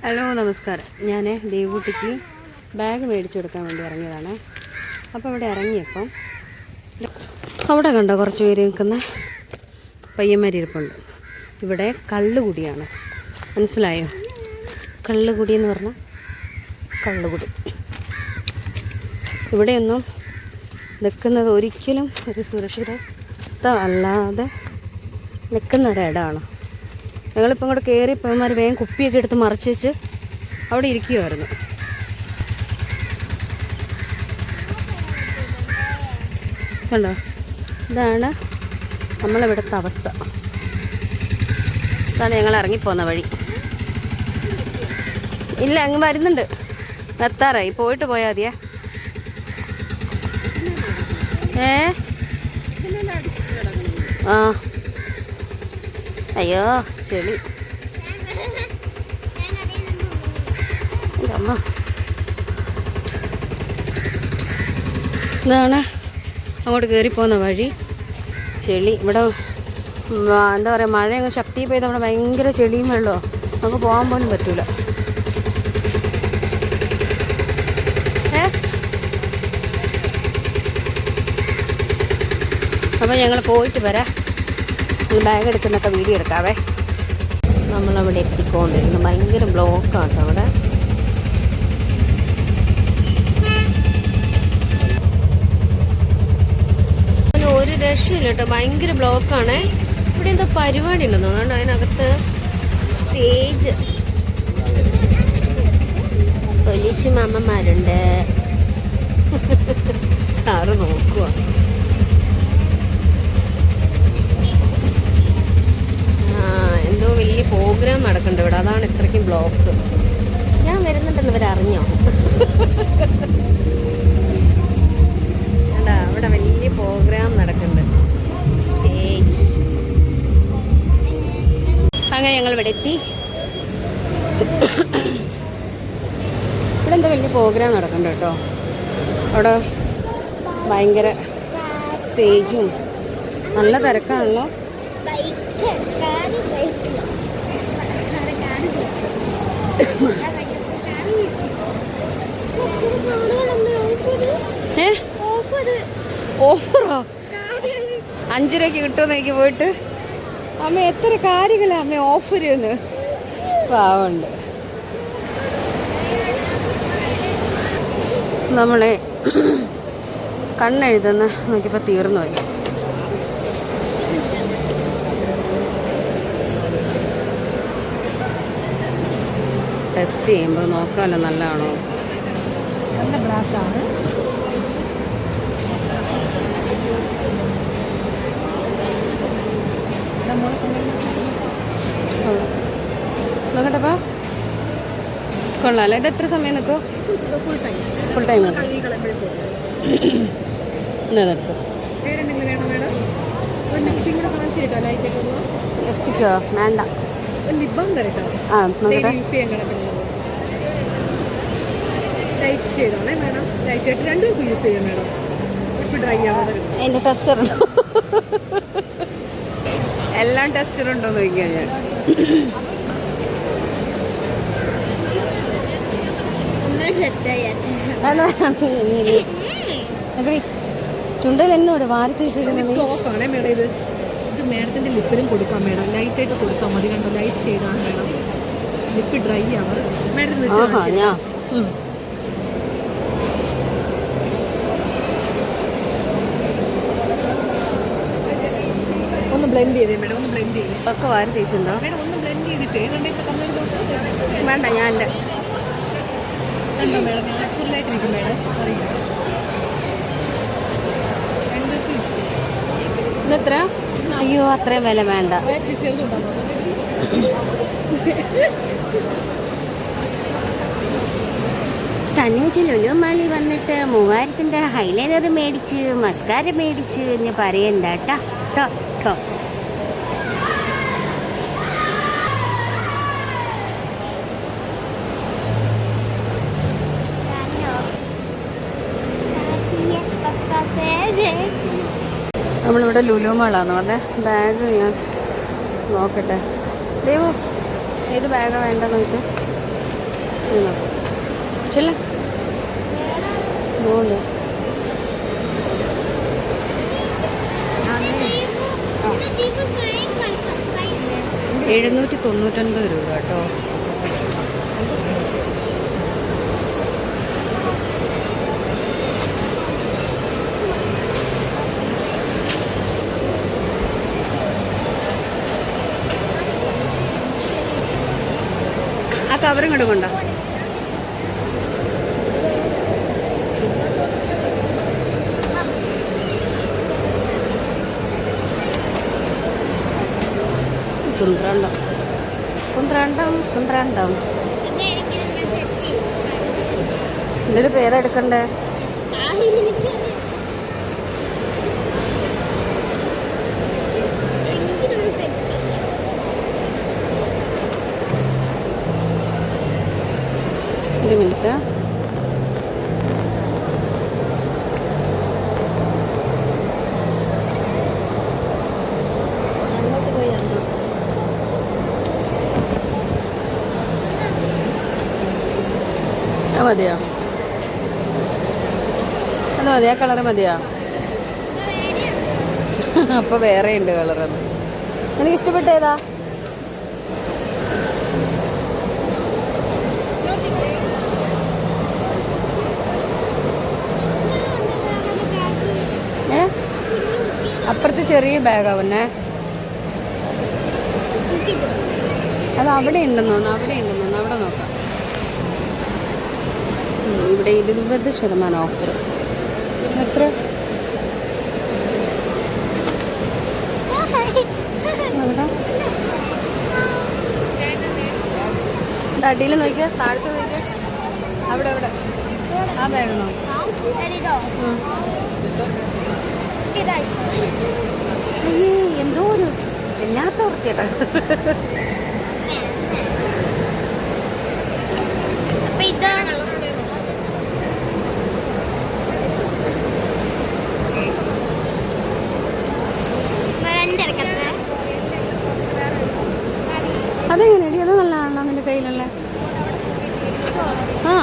Hello നമസ്കാരം. ഞാൻ ദേവൂട്ടിക്ക് bag മേടിച്ചു കൊടുക്കാൻ വേണ്ടി ഇറങ്ങിയതാണ്. അപ്പോൾ ഇവിടെ ഇറങ്ങിയപ്പം അവിടെ കണ്ടോ കുറച്ച് പേര് നിൽക്കുന്ന പയ്യന്മാരിപ്പുണ്ട്. ഇവിടെ കള്ളുകുടിയാണ്, മനസ്സിലായോ? കള്ളുകുടി എന്ന് പറഞ്ഞാൽ കള്ളുകുടി. ഇവിടെയൊന്നും നിൽക്കുന്നത് ഒരിക്കലും ഒരു സുരക്ഷിത അല്ലാതെ നിൽക്കുന്ന ഒരിടമാണ്. ഞങ്ങളിപ്പോൾ ഇങ്ങോട്ട് കയറി പയ്യന്മാർ വേഗം കുപ്പിയൊക്കെ എടുത്ത് മറച്ച് വെച്ച് അവിടെ ഇരിക്കുമായിരുന്നു. കണ്ടോ, ഇതാണ് നമ്മളിവിടുത്തെ അവസ്ഥ. ഇതാണ് ഞങ്ങൾ ഇറങ്ങിപ്പോകുന്ന വഴി. ഇല്ല, അങ്ങ് വരുന്നുണ്ട്, എത്താറായി, പോയിട്ട് പോയാൽ മതിയേ. ആ അയ്യോ ചെളി. അമ്മ ഇതാണ് അങ്ങോട്ട് കയറിപ്പോകുന്ന വഴി. ചെളി ഇവിടെ എന്താ പറയുക, മഴ അങ്ങ് ശക്തി പെയ്ത് അവിടെ ഭയങ്കര ചെളിയും വെള്ളമോ, നമുക്ക് പോകാൻ പോലും പറ്റൂല. അപ്പോൾ ഞങ്ങൾ പോയിട്ട് വരാം. ബാഗ് എടുക്കുന്നൊക്കെ വീഡിയോ എടുക്കാവേ. നമ്മളവിടെ എത്തിക്കൊണ്ടിരുന്നു. ഭയങ്കര ബ്ലോക്കാണ് അവിടെ. ഒരു രക്ഷയില്ല കേട്ടോ, ഭയങ്കര ബ്ലോക്കാണ്. ഇവിടെ എന്തോ പരിപാടി ഉണ്ടെന്ന് തോന്നുന്നു. അതിനകത്ത് സ്റ്റേജ്, പോലീസ് മാമന്മാരുണ്ട്. സാറ് നോക്കുക. എന്തോ വലിയ പ്രോഗ്രാം നടക്കുന്നുണ്ട് ഇവിടെ, അതാണ് ഇത്രയ്ക്കും ബ്ലോക്ക്. ഞാൻ വരുന്നുണ്ടെന്ന് ഇവരറിഞ്ഞോ? എന്താ ഇവിടെ വലിയ പ്രോഗ്രാം നടക്കുന്നുണ്ട്, സ്റ്റേജ്. അങ്ങനെ ഞങ്ങൾ ഇവിടെ എത്തി. ഇവിടെ എന്തോ വലിയ പ്രോഗ്രാം നടക്കുന്നുണ്ട് കേട്ടോ. അവിടെ ഭയങ്കര സ്റ്റേജും നല്ല തിരക്കാണല്ലോ. ഓഫറോ? 5 രൂപയ്ക്ക് കിട്ടുമെന്ന് എനിക്ക് പോയിട്ട്. അമ്മ എത്ര കാര്യങ്ങളാ അമ്മ ഓഫർ ചെയ്യുന്നു. പാവുണ്ട്. നമ്മളെ കണ്ണെഴുതുന്ന നോക്കിയപ്പോൾ തീർന്നു പോയി. ടെസ്റ്റ് ചെയ്യുമ്പോൾ നോക്കാമല്ലോ നല്ലതാണോ. നല്ല ബ്ലാക്കാണ്. നോക്കട്ടെപ്പാ, കൊള്ളാമല്ലോ. ഇത് എത്ര സമയം നിൽക്കും? Full time ഇന്നെടുത്തു. ലിപ്സ്റ്റിക്കോ വേണ്ട. ആ നോക്കട്ടെ. എൻ്റെ ടെസ്റ്ററുണ്ടോ? എല്ലാം ടെസ്റ്ററുണ്ടോ നോക്കിയാൽ ഞാൻ. ചുണ്ടൽ എന്നോട് വാരി തേച്ചിരിക്കുന്നത്. ഇത് മേഡത്തിൻ്റെ ലിപ്പിലും കൊടുക്കാം മേഡം, ലൈറ്റായിട്ട് കൊടുക്കാം മതി. കണ്ടോ, ലൈറ്റ് ഷെയ്ഡാണ് മേഡം. ലിപ്പ് ഡ്രൈ ആവാറ് മേഡത്തിന്. ഒന്ന് ബ്ലെൻഡ് ചെയ്തേ മേഡം, ഒന്ന് ബ്ലെൻഡ് ചെയ്തേ. ഒക്കെ വാരി തേച്ചിട്ടുണ്ടോ മേഡം? ഒന്ന് ബ്ലെൻഡ് ചെയ്തിട്ട് വേണ്ട, ഞാൻ എൻ്റെ കണ്ടോ മേഡം, നാച്ചുറലായിട്ടിരിക്കും മേഡം. അറിയില്ല ഇതെത്ര? അയ്യോ, അത്രയും വില വേണ്ട. തന്നൂജ് ലുലു മാളിൽ വന്നിട്ട് 3000-ൻ്റെ ഹൈലൈനർ മേടിച്ച് മസ്കാര മേടിച്ച് എന്ന് പറയണ്ട കേട്ടോ. നമ്മളിവിടെ ലുലു മാളാന്ന് പറഞ്ഞേ. ബാഗ് ഞാൻ നോക്കട്ടെ. ദേവു, ഏത് ബാഗാണ് വേണ്ടത് നോക്ക്. ഇത് നോക്കാം. ചെല്ല പോണ്ട്. 799 രൂപ കേട്ടോ. ആ കവറും കണ്ടു കൊണ്ടോ. കുന്ത്രാണ്ടം ഇതിൽ പേരെടുക്കണ്ടേ? ഒരു മിനിറ്റ്. അങ്ങോട്ട് പോയി മതിയോ? അത് മതിയാ? കളറ് മതിയോ? അപ്പോൾ വേറെ ഉണ്ട് കളറത്. എനിക്ക് ഇഷ്ടപ്പെട്ട ഏതാ? അപ്പുറത്ത് ചെറിയ ബാഗാവന്നെ. അത് അവിടെ ഉണ്ടെന്ന് തോന്നുന്നു. അവിടെ നോക്കാം. ഇവിടെ 20% ഓഫർ. എത്ര? അടിയിൽ നോക്കിയാ, താഴത്ത് നോക്കിയാ, അവിടെ ആ ബാഗ് നോക്കാം. അയ്യേ, എന്തോ ഒരു വല്ലാത്ത വൃത്തിയാട്ടോ. അതെങ്ങനെയാടി? അത് നല്ലതാണോ നിന്റെ കയ്യിലുള്ള? ആ,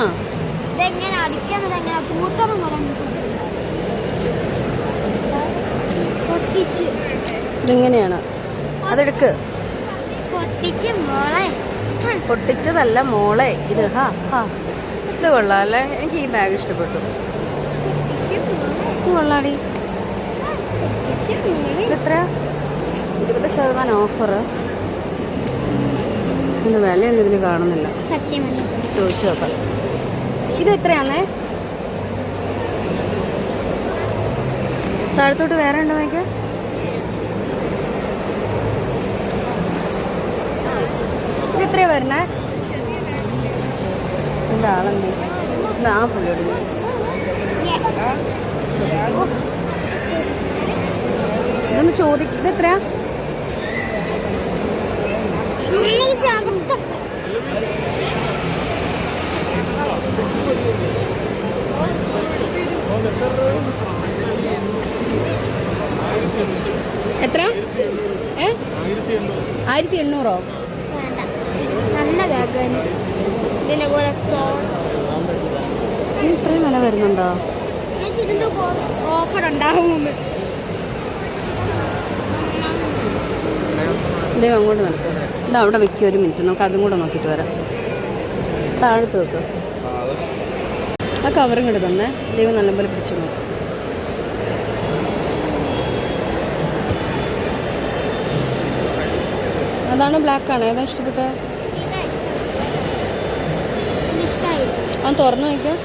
ഇതെങ്ങനെയാണ്? അതെടുക്ക്. പൊട്ടിച്ചതല്ല മോളെ ഇത്. ഇത് കൊള്ളാല്ലേ? എനിക്ക് ഈ ബാഗ് ഇഷ്ടപ്പെട്ടു. കൊള്ളാടി. എത്ര? 20% ഓഫർ. ഇതിൻ്റെ വിലയൊന്നും ഇതിന് കാണുന്നില്ല. ചോദിച്ചു നോക്കാം. ഇത് എത്രയാന്നേ? താഴത്തോട്ട് വേറെ ഉണ്ടോ നോക്കിയാ? ഇത് എത്രയാ വരുന്നേ? എൻ്റെ ആളെന്ത്? ഇത് ആ പുള്ളിയോട് ഇതൊന്ന് ചോദിക്കും. ഇത് എത്രയാ? എത്ര? 1800? നല്ല ബാഗാണ്. ഇത്രയും വില വരുന്നുണ്ടോ? ഇതിന്റെ ഓഫർ ഉണ്ടാകുമെന്ന്. ദൈവം അങ്ങോട്ട് നടക്കും. ഇത് അവിടെ വെക്കുക. ഒരു മിനിറ്റ്, നമുക്ക് അതും കൂടെ നോക്കിയിട്ട് വരാം. താഴത്ത് വെക്കുക. ആ കവറും കൂടെ തന്നെ. ദൈവം നല്ലപോലെ പിടിച്ചു നോക്കും. അതാണ് ബ്ലാക്കാണ്. ഏതാ ഇഷ്ടപ്പെട്ടത്? അത് തുറന്നു നോക്കിയാൽ.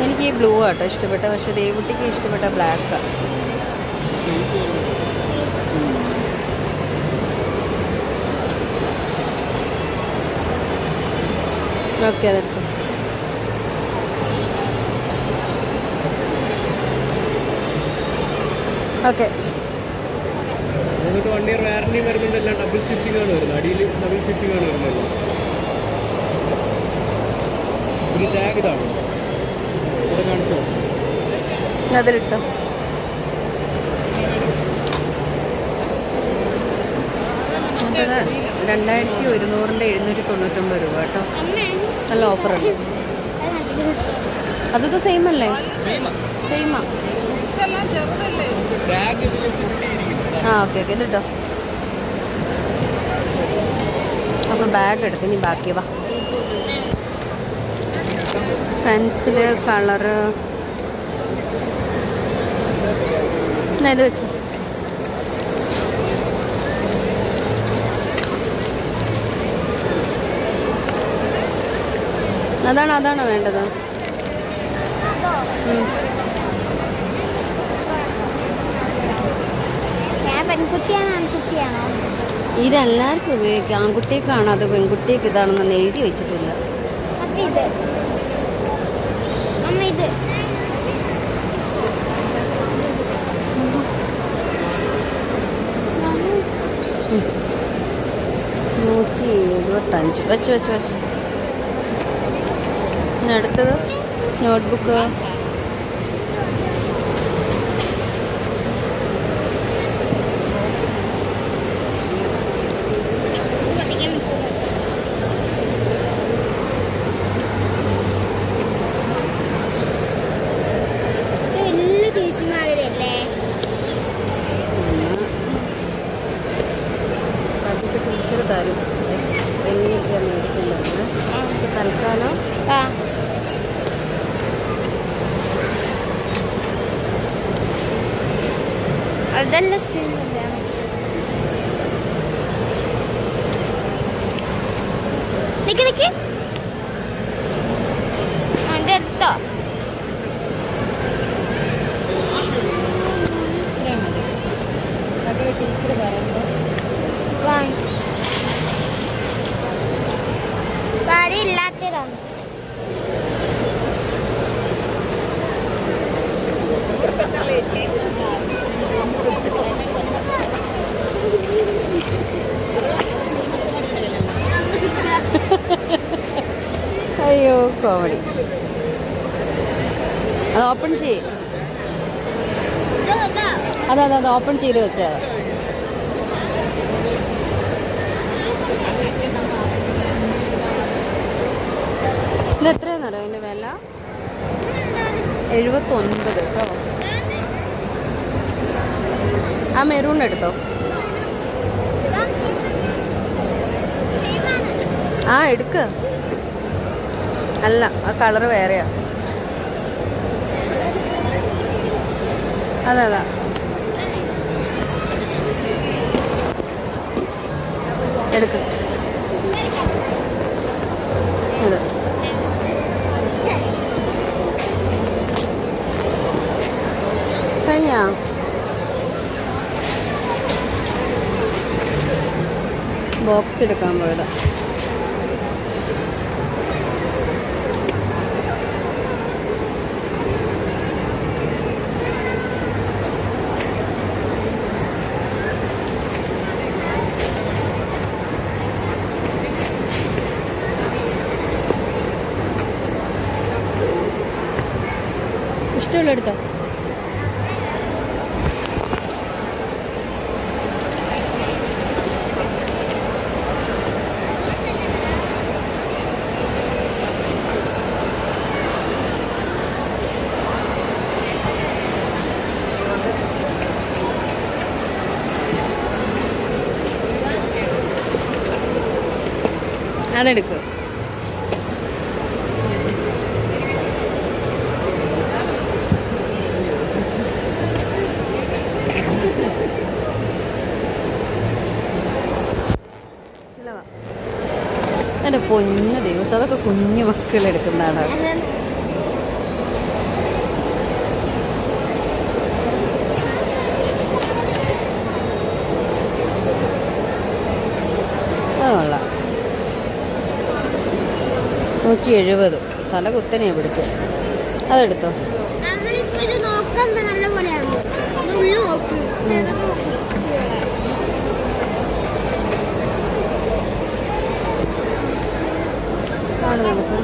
എനിക്ക് ഈ ബ്ലൂ ആട്ടോ ഇഷ്ടപ്പെട്ട. പക്ഷെ ദേവുട്ടിക്ക് ഇഷ്ടപ്പെട്ട ബ്ലാക്കാണ്. ഓക്കെ, അതെടുത്തു. ഓക്കെ. 1 ഇയർ വാറന്റി വരുന്നുണ്ട്. എല്ലാം ഡബിൾ സ്റ്റിച്ചിങ് ആണ് വരുന്നത്. അടിയിൽ ഡബിൾ സ്റ്റിച്ചിങ് ആണ് വരുന്നത്. ഒരു ടാഗ് ഇതാണ് ഇവിടെ കാണിച്ചോ? അതിലിട്ടോ. 2100-ൻ്റെ 799 രൂപ കേട്ടോ. അമ്മേ നല്ല ഓഫറുണ്ട്. അത് മതി വെച്ചു. അത് സെയിം അല്ലേ? സെയിമാ. ബാഗ് ഇതിൽ കൂട്ടിയിരിക്കും. ആ ഓക്കെ ഓക്കെ എന്നിട്ടോ. അപ്പോൾ ബാഗ് എടുത്ത് ഇനി ബാക്കി വാ. പെൻസില് കളറ് ഇത് വെച്ച് അതാണോ വേണ്ടത്? ഞാൻ പെൺകുട്ടിയാണോ ആൺകുട്ടിയാണോ? ഇതെല്ലാവർക്കും ഉപയോഗിക്കാം. ആൺകുട്ടിക്കാണ് അത്, പെൺകുട്ടിക്ക് ഇതാണെന്ന് എഴുതി വെച്ചിട്ടില്ല. ഇത് അമ്മ ഇത് 175 വെച്ച് ഇനി അടുത്തത് നോട്ട്ബുക്ക്. വലിയ ചേച്ചിമാരല്ലേ? ബാക്കിയൊക്കെ ടീച്ചർ തരും. എങ്ങനെയൊക്കെയാണ് മേടിക്കേണ്ടത് തൽക്കാലം. അതല്ല സിനിമ നിക്ക് അതെടുത്തോ? ഇത്രയും മതി. അതൊക്കെ ടീച്ചർ പറയുമ്പോൾ ഇല്ലാത്തതാണ്. അയ്യോ കോമഡി. അത് ഓപ്പൺ ചെയ്യ്. അത് ഓപ്പൺ ചെയ്ത് വെച്ചാൽ ഇത് എത്രയാണെന്നറിയോ അതിൻ്റെ വില? 79 കേട്ടോ. ആ മെറൂൺ എടുത്തോ. ആ എടുക്ക. അല്ല ആ കളറ് വേറെയാ. അതാ എടുക്ക. ഇത് കഴിഞ്ഞാ? ബോക്സ് എടുക്കാൻ പോയതാ. ഇഷ്ടമുള്ള എടുത്തോ. അതെടുക്കും. എൻ്റെ പൊന്നു ദിവസം അതൊക്കെ കുഞ്ഞു മക്കളെടുക്കുന്നതാണ്. അത് കൊള്ളാം. 170 തല കുത്തനെയാണ് പിടിച്ചത്. അതെടുത്തോ. ഇത് നോക്കാൻ നല്ല പോലെയാണ്. ഉള്ളു നോക്ക്. കാണും നമുക്ക്.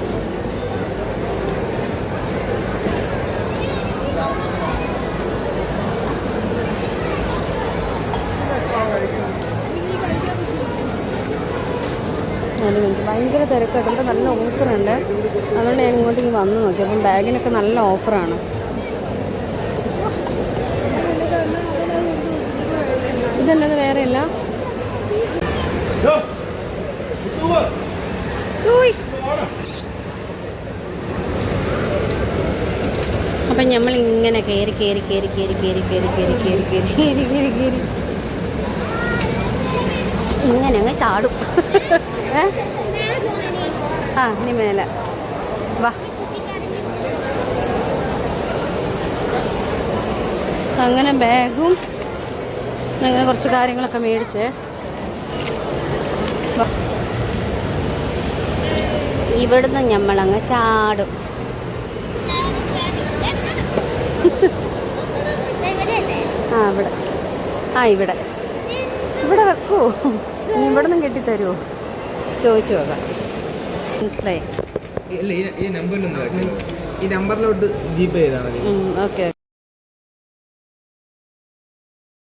ഭയങ്കര തിരക്കായിട്ടുണ്ട്. നല്ല ഓഫറുണ്ട്. അതുകൊണ്ട് ഞാൻ ഇങ്ങോട്ടേക്ക് വന്ന് നോക്കി. അപ്പം ബാഗിനൊക്കെ നല്ല ഓഫറാണ്. ഇതല്ലാതെ വേറെ ഇല്ല. അപ്പം നമ്മൾ ഇങ്ങനെ കയറി ഇങ്ങനെ അങ്ങ് ചാടും. ആ ഇനി മേലെ വാ. അങ്ങനെ ബാഗും അങ്ങനെ കുറച്ച് കാര്യങ്ങളൊക്കെ മേടിച്ചേ. ഇവിടുന്ന് നമ്മളങ്ങ് ചാടും. ഇവിടെ ഇവിടെ വെക്കൂ. നീ ഇവിടെ നിന്നും കെട്ടിത്തരുമോ ചോദിച്ചു നോക്കാം. മനസ്സിലായി? ഈ നമ്പറിലൊന്നും ഈ നമ്പറിലോട്ട് ജിപേ ചെയ്താൽ മതി. ഓക്കെ.